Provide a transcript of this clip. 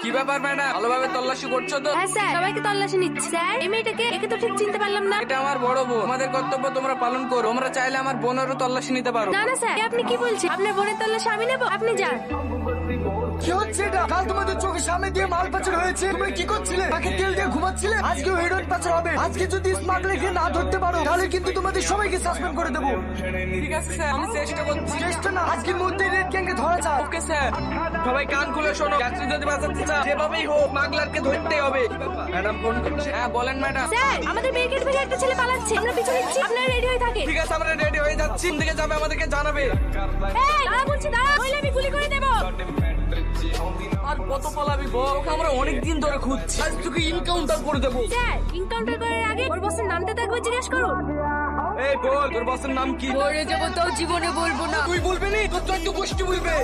কি ব্যাপার ম্যাডাম, ভালোভাবে তল্লাশি করছো তো? হ্যাঁ স্যার, সবাইকে তল্লাশি নিচ্ছে। স্যার, এই মেয়েটাকে, একে তো ঠিক চিনতে পারলাম না। এটা আমার বড় বোন, তোমাদের কর্তব্য তোমরা পালন করো। তোমরা চাইলে আমার বোনেরও তল্লাশি নিতে পারো। না না স্যার, এ আপনি কি বলছেন? আপনার বোনের তল্লাশি আমি নেবো? আপনি যান। কি হচ্ছে এটা? কাল তোমাদের চোখের সামনে দিয়ে মাল পাচার হয়েছে, তোমরা কি করছিলে? তাকে তেল দিয়ে ঘুমাচ্ছিলে। আজকে হেরোইন পাচার হবে। আজকে যদি স্মাগলারকে না ধরতে পারো তাহলে কিন্তু তোমাদের সবাইকে সাসপেন্ড করে দেবো। ঠিক আছে স্যার, আমি চেষ্টা করছি। চেষ্টা না, আজকের মধ্যে রেড গ্যাংকে ধরা যায়। ওকে স্যার, সবাই কান খুলে শোনো। যাত্রী যদি বাঁচাতে চাও, যেভাবেই হোক মাগলারকে ধরতেই হবে। ম্যাডাম ফোন করছে। হ্যাঁ বলেন ম্যাডাম। স্যার, আমাদের ব্যারিকেড থেকে একটা ছেলে পালাচ্ছে, আমরা পিছু নিচ্ছি। আপনারা রেডি হয়ে থাকে। ঠিক আছে, আমরা রেডি হয়ে যাচ্ছি। কোন দিকে যাবে আমাদেরকে জানাবে। এই, দাঁড়া বলছি, দাঁড়া, নইলে আমি গুলি করে দেবো। আর কত পালাবি বল? ওকে আমরা অনেকদিন ধরে খুঁজছি, আজ তোকে ইনকাউন্টার করে দেবো। স্যার, এনকাউন্টার করার আগে ওর বসের নামটা তো একবার জিজ্ঞেস করুন। এই বল, তোর বসের নাম কি? মরে যাবো তাও জীবনে বলবো না। তুই বলবি নি? তোর তো একটু গোষ্ঠী বলবে।